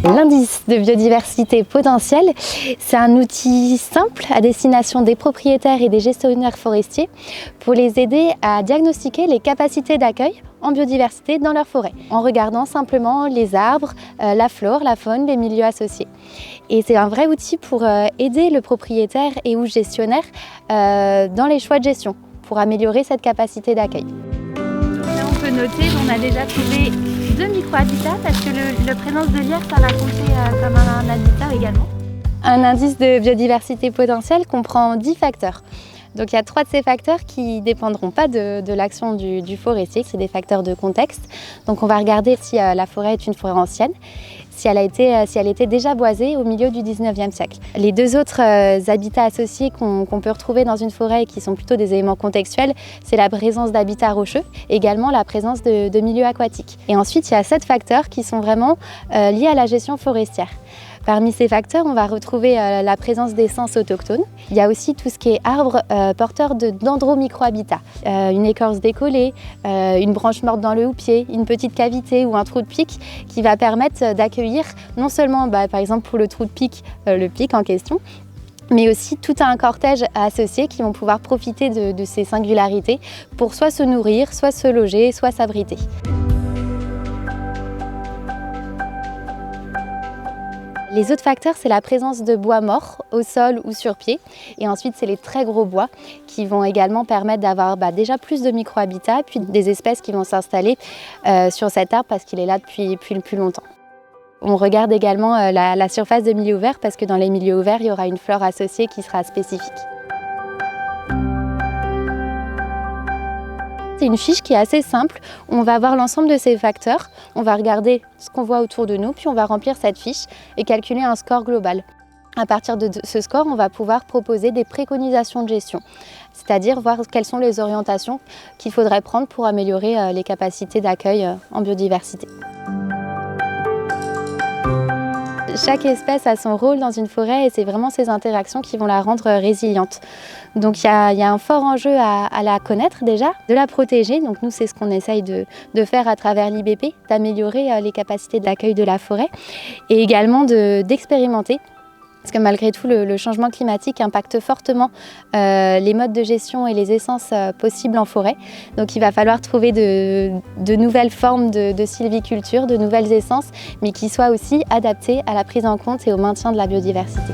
L'indice de biodiversité potentielle, c'est un outil simple à destination des propriétaires et des gestionnaires forestiers pour les aider à diagnostiquer les capacités d'accueil en biodiversité dans leur forêt, en regardant simplement les arbres, la flore, la faune, les milieux associés. Et c'est un vrai outil pour aider le propriétaire et ou gestionnaire dans les choix de gestion, pour améliorer cette capacité d'accueil. Là, on peut noter qu'on a déjà trouvé 2 micro-habitats parce que le présence de lierre, ça va compter comme un habitat également. Un indice de biodiversité potentielle comprend 10 facteurs. Donc il y a 3 de ces facteurs qui ne dépendront pas de l'action du forestier, c'est des facteurs de contexte. Donc on va regarder si la forêt est une forêt ancienne, si elle était déjà boisée au milieu du 19e siècle. Les 2 autres habitats associés qu'on peut retrouver dans une forêt et qui sont plutôt des éléments contextuels, c'est la présence d'habitats rocheux, également la présence de milieux aquatiques. Et ensuite il y a 7 facteurs qui sont vraiment liés à la gestion forestière. Parmi ces facteurs, on va retrouver la présence d'essences autochtones. Il y a aussi tout ce qui est arbres porteurs de dendromicrohabitats. Une écorce décollée, une branche morte dans le houppier, une petite cavité ou un trou de pic qui va permettre d'accueillir non seulement, par exemple pour le trou de pic, le pic en question, mais aussi tout un cortège associé qui vont pouvoir profiter de ces singularités pour soit se nourrir, soit se loger, soit s'abriter. Les autres facteurs, c'est la présence de bois morts au sol ou sur pied. Et ensuite, c'est les très gros bois qui vont également permettre d'avoir déjà plus de micro-habitats, puis des espèces qui vont s'installer sur cet arbre parce qu'il est là depuis plus longtemps. On regarde également la surface de milieu ouvert parce que dans les milieux ouverts, il y aura une flore associée qui sera spécifique. C'est une fiche qui est assez simple. On va voir l'ensemble de ces facteurs, on va regarder ce qu'on voit autour de nous, puis on va remplir cette fiche et calculer un score global. À partir de ce score, on va pouvoir proposer des préconisations de gestion, c'est-à-dire voir quelles sont les orientations qu'il faudrait prendre pour améliorer les capacités d'accueil en biodiversité. Chaque espèce a son rôle dans une forêt et c'est vraiment ces interactions qui vont la rendre résiliente. Donc il y a un fort enjeu à la connaître déjà, de la protéger. Donc nous, c'est ce qu'on essaye de faire à travers l'IBP, d'améliorer les capacités d'accueil de la forêt et également d'expérimenter. Parce que malgré tout, le changement climatique impacte fortement les modes de gestion et les essences possibles en forêt. Donc il va falloir trouver de nouvelles formes de sylviculture, de nouvelles essences, mais qui soient aussi adaptées à la prise en compte et au maintien de la biodiversité.